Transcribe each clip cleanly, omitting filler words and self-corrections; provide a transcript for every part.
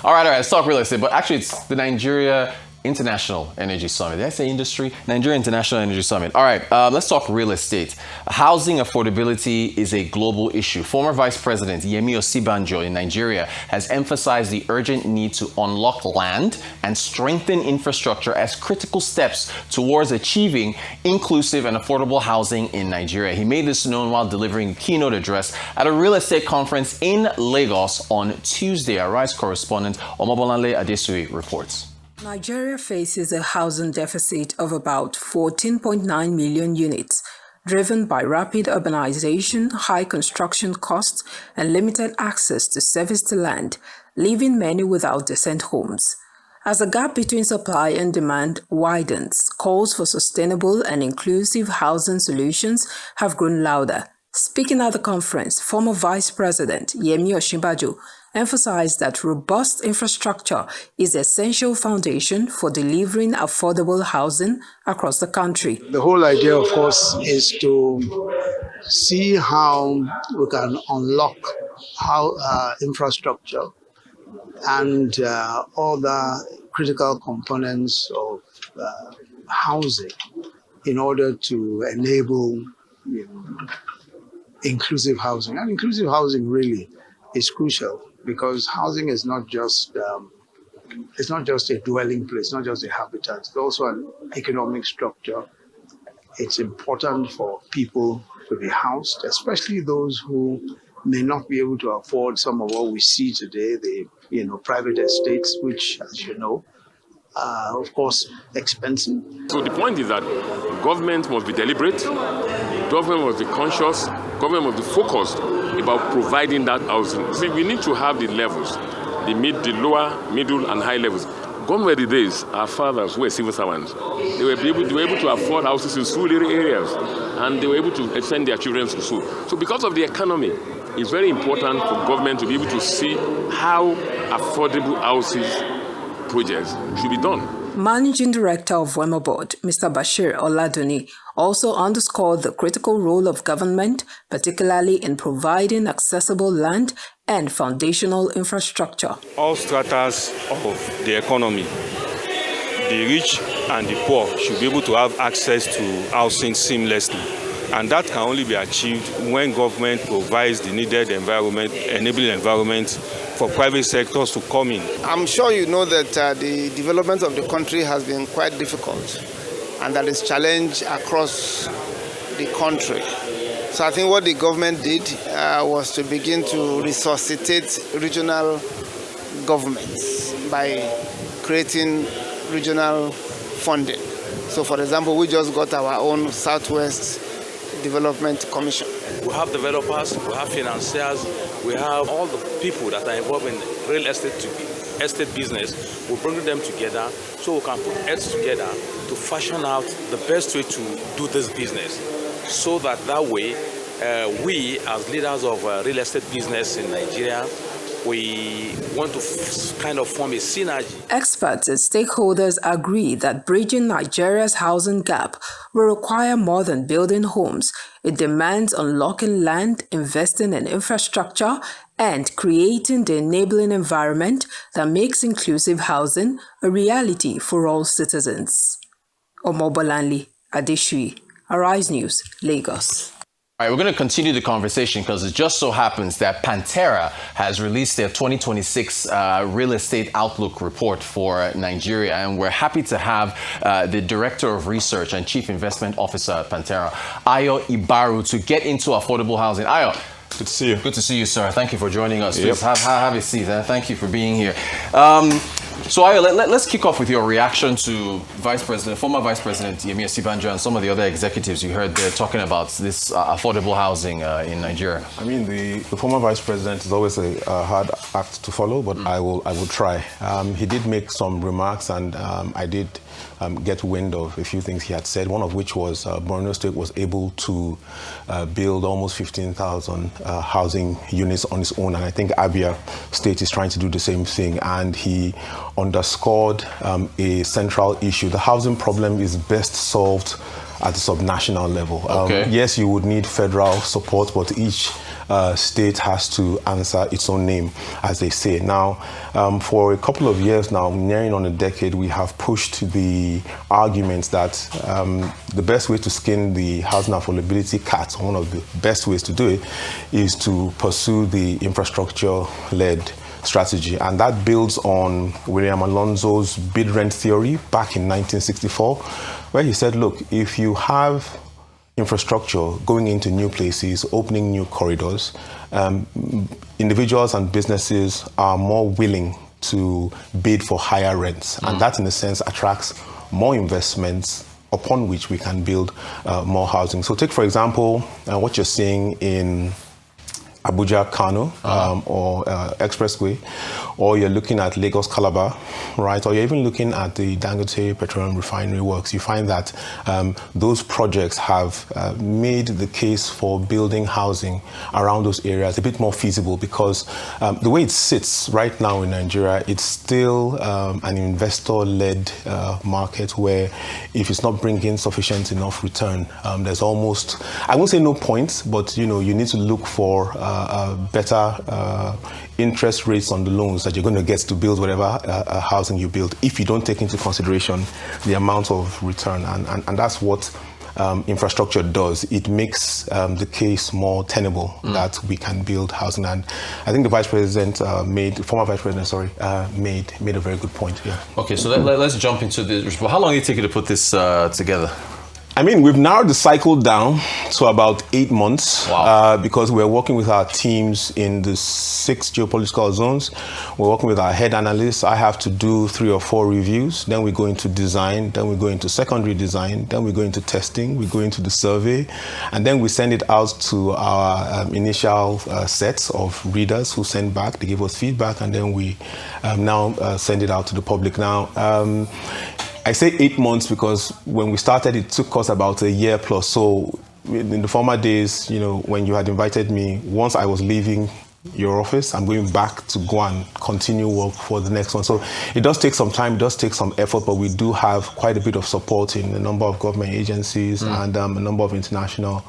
All right, let's talk real estate. But actually, it's the Nigeria International Energy Summit. Did I say industry? Nigeria International Energy Summit. All right, let's talk real estate. Housing affordability is a global issue. Former Vice President Yemi Osibanjo in Nigeria has emphasized the urgent need to unlock land and strengthen infrastructure as critical steps towards achieving inclusive and affordable housing in Nigeria. He made this known while delivering a keynote address at a real estate conference in Lagos on Tuesday. Our Rise correspondent Omobolanle Adesui reports. Nigeria faces a housing deficit of about 14.9 million units, driven by rapid urbanization, high construction costs, and limited access to serviced land, leaving many without decent homes. As the gap between supply and demand widens, calls for sustainable and inclusive housing solutions have grown louder. Speaking at the conference, former Vice President Yemi Osibanjo emphasized that robust infrastructure is the essential foundation for delivering affordable housing across the country. The whole idea, of course, is to see how we can unlock infrastructure and other critical components of housing in order to enable inclusive housing. And inclusive housing really is crucial because housing is not just a dwelling place, not just a habitat. It's also an economic structure. It's important for people to be housed, especially those who may not be able to afford some of what we see today, the private estates, which, as you know, are of course expensive. So the point is that government must be deliberate, government must be conscious, government must be focused about providing that housing. See, we need to have the levels, the lower, middle, and high levels. Gone were the days, our fathers who were civil servants, they were able to afford houses in rural areas, and they were able to send their children to school. So because of the economy, it's very important for government to be able to see how affordable houses projects should be done. Managing Director of WEMA Board, Mr. Bashir Oladuni, also underscored the critical role of government, particularly in providing accessible land and foundational infrastructure. All stratas of the economy, the rich and the poor, should be able to have access to housing seamlessly. And that can only be achieved when government provides the needed enabling environment for private sectors to come in. I'm sure you know that the development of the country has been quite difficult and that is challenged across the country. So I think what the government did was to begin to resuscitate regional governments by creating regional funding. So for example, we just got our own Southwest Development Commission. We have developers, we have financiers, we have all the people that are involved in real estate business. We bring them together so we can put heads together to fashion out the best way to do this business, so that way we as leaders of real estate business in Nigeria, we want to kind of form a synergy. Experts and stakeholders agree that bridging Nigeria's housing gap will require more than building homes. It demands unlocking land, investing in infrastructure, and creating the enabling environment that makes inclusive housing a reality for all citizens. Omobolanle Adesui, Arise News, Lagos. All right, we're going to continue the conversation because it just so happens that Panterra has released their 2026 real estate outlook report for Nigeria, and we're happy to have the Director of Research and Chief Investment Officer at Panterra, Ayo Ibaru, to get into affordable housing. Ayo, good to see you. Good to see you, sir. Thank you for joining us. Please have a seat. Thank you for being here. So Ayo, let's kick off with your reaction to former Vice President Yemi Osibanjo and some of the other executives you heard there talking about this affordable housing in Nigeria. I mean, the former Vice President is always a hard act to follow, but I will try. He did make some remarks, and I did get wind of a few things he had said, one of which was Borno State was able to build almost 15,000 housing units on its own, and I think Abia State is trying to do the same thing, and he underscored a central issue. The housing problem is best solved at the subnational level. Okay. Yes, you would need federal support, but each state has to answer its own name, as they say. Now, for a couple of years now, nearing on a decade, we have pushed the argument that the best way to skin the housing affordability cat, one of the best ways to do it, is to pursue the infrastructure-led strategy. And that builds on William Alonso's bid rent theory back in 1964, where he said, look, if you have infrastructure going into new places, opening new corridors, individuals and businesses are more willing to bid for higher rents. And that, in a sense, attracts more investments upon which we can build more housing. So take, for example, what you're seeing in Abuja, Kano, or Expressway, or you're looking at Lagos, Calabar, right? Or you're even looking at the Dangote Petroleum Refinery works. You find that those projects have made the case for building housing around those areas a bit more feasible, because the way it sits right now in Nigeria, it's still an investor-led market where if it's not bringing sufficient enough return, there's almost, I won't say no point, but you need to look for better interest rates on the loans that you're going to get to build whatever housing you build, if you don't take into consideration the amount of return. And that's what infrastructure does. It makes the case more tenable that we can build housing. And I think the former vice president, made a very good point here. Okay, so let's jump into this. How long did it take you to put this together? I mean, we've narrowed the cycle down to about 8 months. Wow. Because we're working with our teams in the 6 geopolitical zones. We're working with our head analysts. I have to do 3 or 4 reviews. Then we go into design. Then we go into secondary design. Then we go into testing. We go into the survey. And then we send it out to our initial sets of readers who send back. They give us feedback. And then we now send it out to the public. Now, I say 8 months because when we started, it took us about a year plus. So in the former days, when you had invited me, once I was leaving your office, I'm going back to go and continue work for the next one. So it does take some time, it does take some effort, but we do have quite a bit of support in a number of government agencies and a number of international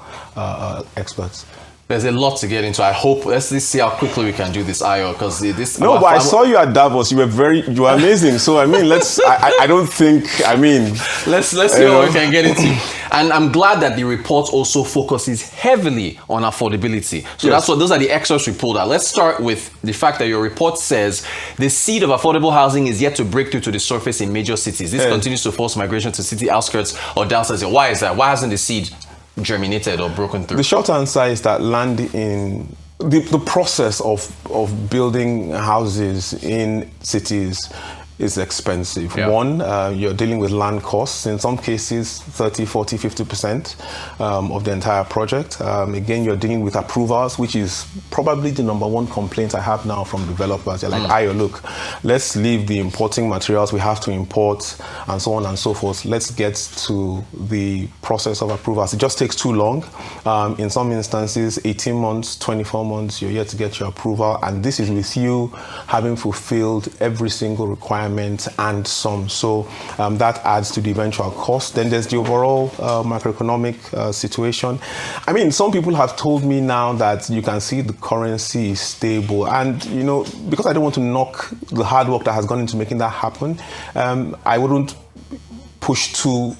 experts. There's a lot to get into. I hope, let's see how quickly we can do this, Ayo, because this... No, but I saw you at Davos. You were amazing. So, I mean, let's see what we can get into. And I'm glad that the report also focuses heavily on affordability. So yes. Those are the extras we pulled out. Let's start with the fact that your report says the seed of affordable housing is yet to break through to the surface in major cities. This continues to force migration to city outskirts or downstairs. Why is that? Why hasn't the seed germinated or broken through? The short answer is that land in the process of building houses in cities is expensive. Yeah. One, you're dealing with land costs, in some cases 30, 40, 50% of the entire project. Again, you're dealing with approvals, which is probably the number one complaint I have now from developers. They're like, Ayo, look, let's leave the importing materials we have to import and so on and so forth. Let's get to the process of approvals. It just takes too long. In some instances, 18 months, 24 months, you're yet to get your approval. And this is with you having fulfilled every single requirement and some. So that adds to the eventual cost. Then there's the overall macroeconomic situation. I mean, some people have told me now that you can see the currency is stable. And, because I don't want to knock the hard work that has gone into making that happen, I wouldn't push too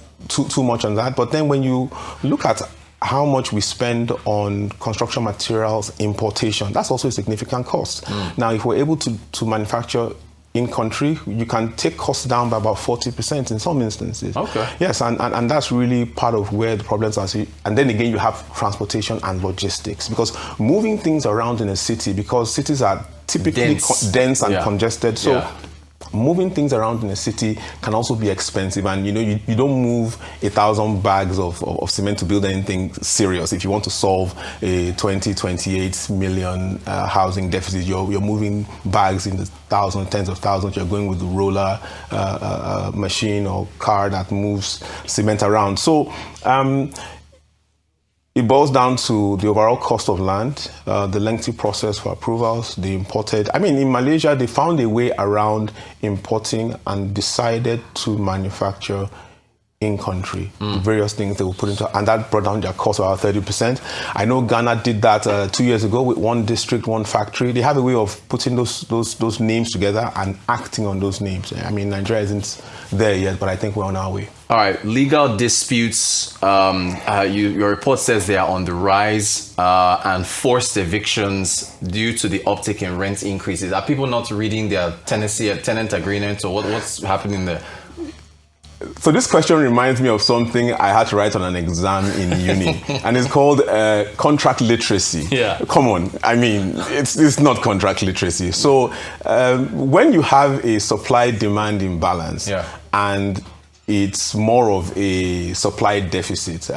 much on that. But then when you look at how much we spend on construction materials importation, that's also a significant cost. Now, if we're able to manufacture in country, you can take costs down by about 40% in some instances. Okay. Yes, and that's really part of where the problems are. And then again, you have transportation and logistics, because moving things around in a city, because cities are typically dense and congested. So moving things around in a city can also be expensive, and you don't move 1,000 bags of cement to build anything serious. If you want to solve a 28 million housing deficit, you're moving bags in the thousands, tens of thousands. You're going with the roller machine or car that moves cement around. So it boils down to the overall cost of land, the lengthy process for approvals, the imported. I mean, in Malaysia, they found a way around importing and decided to manufacture in country, various things they will put into, and that brought down their cost about 30%. I know Ghana did that 2 years ago with one district, one factory. They have a way of putting those names together and acting on those names. I mean, Nigeria isn't there yet, but I think we're on our way. All right, legal disputes. Your report says they are on the rise, and forced evictions due to the uptick in rent increases. Are people not reading their tenant agreement, or what's happening there? So this question reminds me of something I had to write on an exam in uni, and it's called contract literacy. Yeah. Come on, I mean, it's not contract literacy. So when you have a supply-demand imbalance, and it's more of a supply deficit,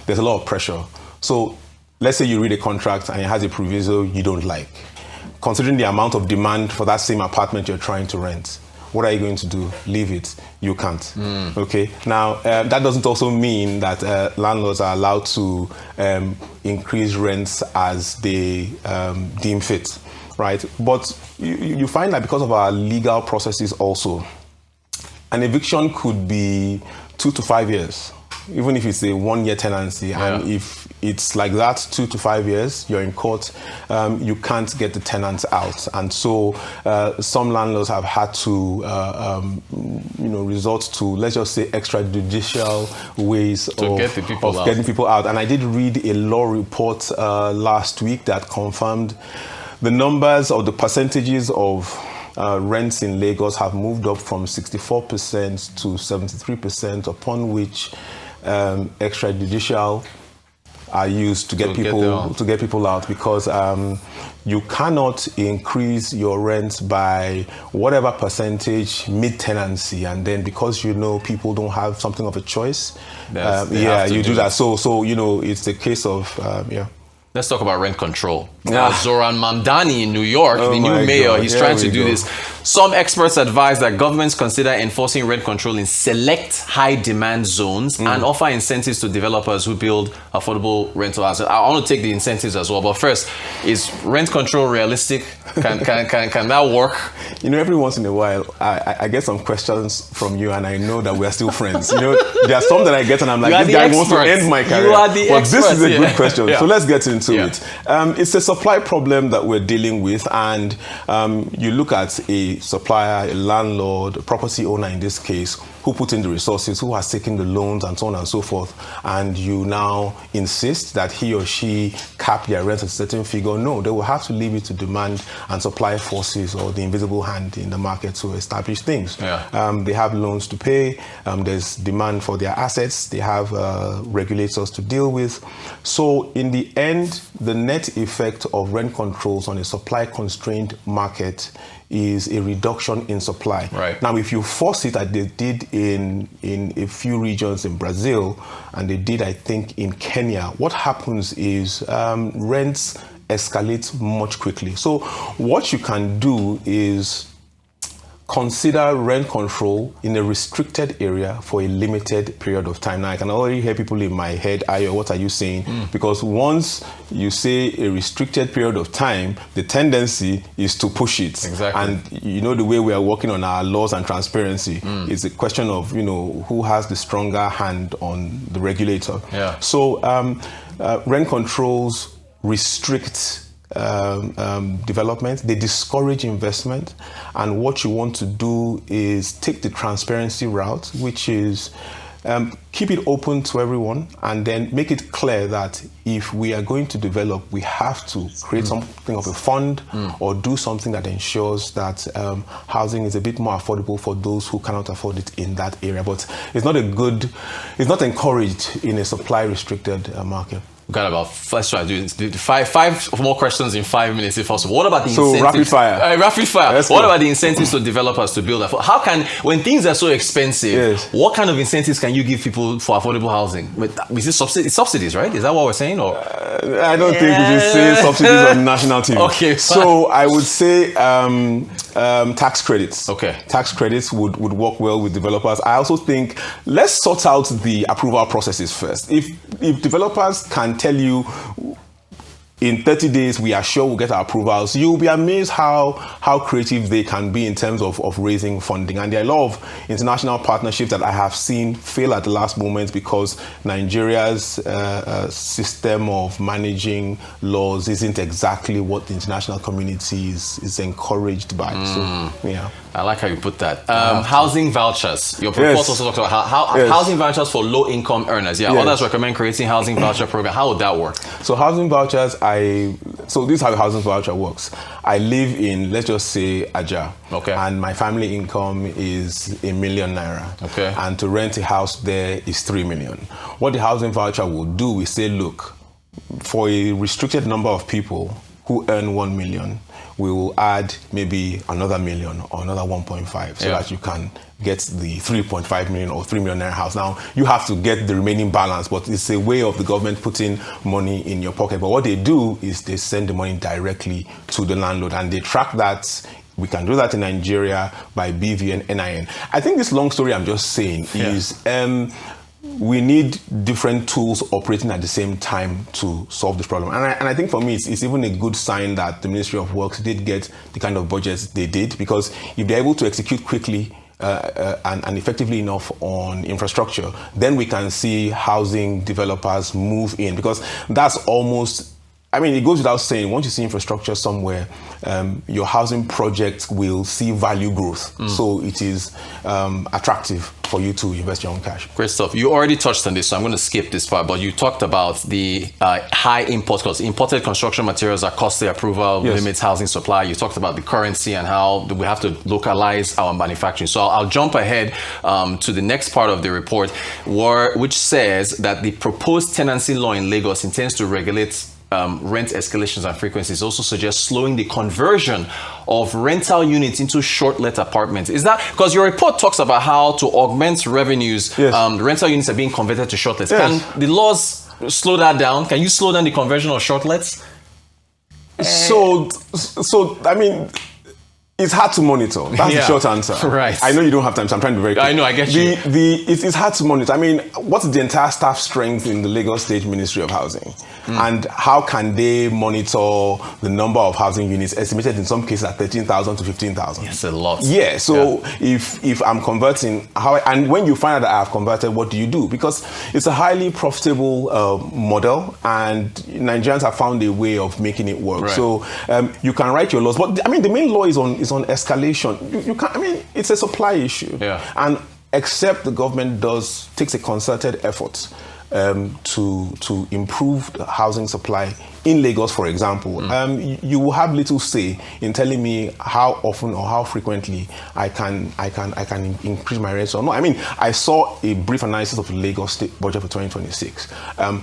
there's a lot of pressure. So let's say you read a contract and it has a proviso you don't like. Considering the amount of demand for that same apartment you're trying to rent, what are you going to do? Leave it? You can't. Okay. Now, that doesn't also mean that landlords are allowed to increase rents as they deem fit, right? But you find that because of our legal processes also, an eviction could be 2 to 5 years, even if it's a 1 year tenancy. And if it's like that, 2 to 5 years, you're in court, you can't get the tenants out. And so some landlords have had to, resort to, let's just say, extrajudicial ways of getting people out. And I did read a law report last week that confirmed the numbers or the percentages of rents in Lagos have moved up from 64% to 73%, upon which extrajudicial are used to get people out, because you cannot increase your rent by whatever percentage mid-tenancy, and then because people don't have something of a choice, you do that. So it's a case of Let's talk about rent control. Zoran Mamdani in New York, the new mayor, he's trying to do this. Some experts advise that governments consider enforcing rent control in select high-demand zones and offer incentives to developers who build affordable rental assets. I want to take the incentives as well, but first, is rent control realistic? Can that work? Every once in a while, I get some questions from you, and I know that we're still friends. There are some that I get, and I'm like, this guy wants to end my career. You are the but expert. This is a good question. So let's get into it. It's a supply problem that we're dealing with, and you look at a supplier, a landlord, a property owner in this case, who put in the resources, who has taken the loans and so on and so forth, and you now insist that he or she cap their rent at a certain figure. No, they will have to leave it to demand and supply forces or the invisible hand in the market to establish things. They have loans to pay, there's demand for their assets, they have regulators to deal with. So in the end, the net effect of rent controls on a supply constrained market is a reduction in supply. Now, if you force it, as they did in a few regions in Brazil, and they did, I think, in Kenya, what happens is rents escalate much quickly. So what you can do is consider rent control in a restricted area for a limited period of time. Now, I can already hear people in my head, Ayo, what are you saying? Because once you say a restricted period of time, the tendency is to push it. Exactly. And the way we are working on our laws and transparency is a question of, who has the stronger hand on the regulator. So rent controls restrict development, they discourage investment, and what you want to do is take the transparency route, which is keep it open to everyone, and then make it clear that if we are going to develop, we have to create something of a fund or do something that ensures that housing is a bit more affordable for those who cannot afford it in that area. But it's not encouraged in a supply restricted market. We've got about, let's try to do five more questions in 5 minutes if possible. What about the incentives? So rapid fire. Rapid fire. What about the incentives to developers to build? How can, when things are so expensive, what kind of incentives can you give people for affordable housing? Is it subsidies, right? Is that what we're saying? Or I don't think we should say subsidies on national TV. Okay. So I would say tax credits. Okay. Tax credits would work well with developers. I also think let's sort out the approval processes first. If developers can tell you in 30 days, we are sure we'll get our approvals. You'll be amazed how creative they can be in terms of raising funding. And there are a lot of international partnerships that I have seen fail at the last moment because Nigeria's system of managing laws isn't exactly what the international community is encouraged by. So, yeah. I like how you put that. Housing vouchers. Your report also talks about housing vouchers for low-income earners. Yeah, others recommend creating housing voucher program. How would that work? So housing vouchers, so this is how the housing voucher works. I live in, let's just say, Aja. Okay. And my family income is ₦1 million. Okay. And to rent a house there is 3 million. What the housing voucher will do is say, look, for a restricted number of people who earn 1 million, we will add maybe another million or another 1.5 so that you can get the 3.5 million or 3 million naira house. Now, you have to get the remaining balance, but it's a way of the government putting money in your pocket. But what they do is they send the money directly to the landlord and they track that. We can do that in Nigeria by BVN, NIN. I think this long story I'm just saying is we need different tools operating at the same time to solve this problem. And I think for me, it's even a good sign that the Ministry of Works did get the kind of budgets they did, because if they're able to execute quickly and effectively enough on infrastructure, then we can see housing developers move in, because that's almost, I mean, it goes without saying, once you see infrastructure somewhere, your housing project will see value growth. So it is attractive for you to invest your own cash. Great stuff. You already touched on this, so I'm going to skip this part, but you talked about the high import costs. Imported construction materials are costly, approval limits housing supply. You talked about the currency and how we have to localize our manufacturing. So I'll jump ahead to the next part of the report, which says that the proposed tenancy law in Lagos intends to regulate rent escalations and frequencies. Also suggests slowing the conversion of rental units into short-let apartments. Is that because your report talks about how to augment revenues, rental units are being converted to short-lets? Can the laws slow that down? Can you slow down the conversion of short-lets? So I mean, it's hard to monitor. That's the short answer. Right. I know you don't have time, so I'm trying to be very clear. I know, I get you. It's hard to monitor. I mean, what's the entire staff strength in the Lagos State Ministry of Housing? And how can they monitor the number of housing units estimated in some cases at 13,000 to 15,000? Yes, a lot. Yeah, so if I'm converting, and when you find out that I've converted, what do you do? Because it's a highly profitable model, and Nigerians have found a way of making it work. Right. So you can write your laws, but I mean, the main law is on escalation. You can't, I mean, it's a supply issue. Yeah. And except the government takes a concerted effort to improve the housing supply in Lagos, for example, you will have little say in telling me how often or how frequently I can increase my rents or not. I mean, I saw a brief analysis of the Lagos State budget for 2026.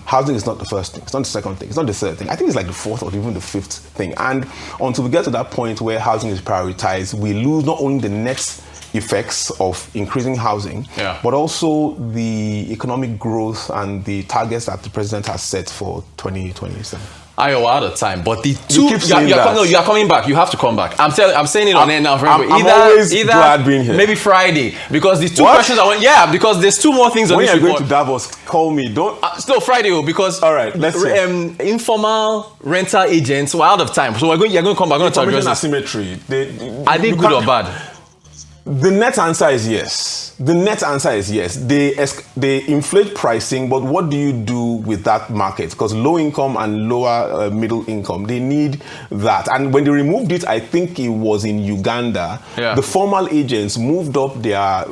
Housing is not the first thing, it's not the second thing, it's not the third thing. I think it's like the fourth or even the fifth thing. And until we get to that point where housing is prioritized, we lose not only the net effects of increasing housing, but also the economic growth and the targets that the president has set for 2027. Ayo, we're out of time, but the two you're coming back. You have to come back. I'm saying it on air now. I'm always glad being here. Maybe Friday, because these two questions I want. Yeah, because there's two more things on this report. When you're going to Davos, call me. Don't. Still Friday, because all right. Let's see. Informal rental agents. We're out of time, so you're going to come back. I'm going to address asymmetry. Are they good or bad? The net answer is yes. The net answer is yes. They inflate pricing, but what do you do with that market? Because low income and lower middle income, they need that. And when they removed it, I think it was in Uganda, the formal agents moved up their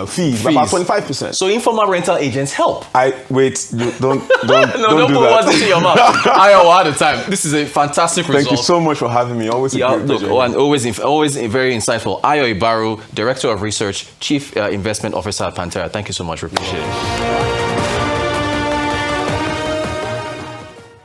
fees by about 25%. So informal rental agents help. Don't do don't that. Put words into your mouth. I am out of time. This is a fantastic result. Thank you so much for having me. Always a great pleasure. And always very insightful. Ayo Ibaru, Director of Research, Chief Investment Officer at Panterra. Thank you so much. We appreciate it.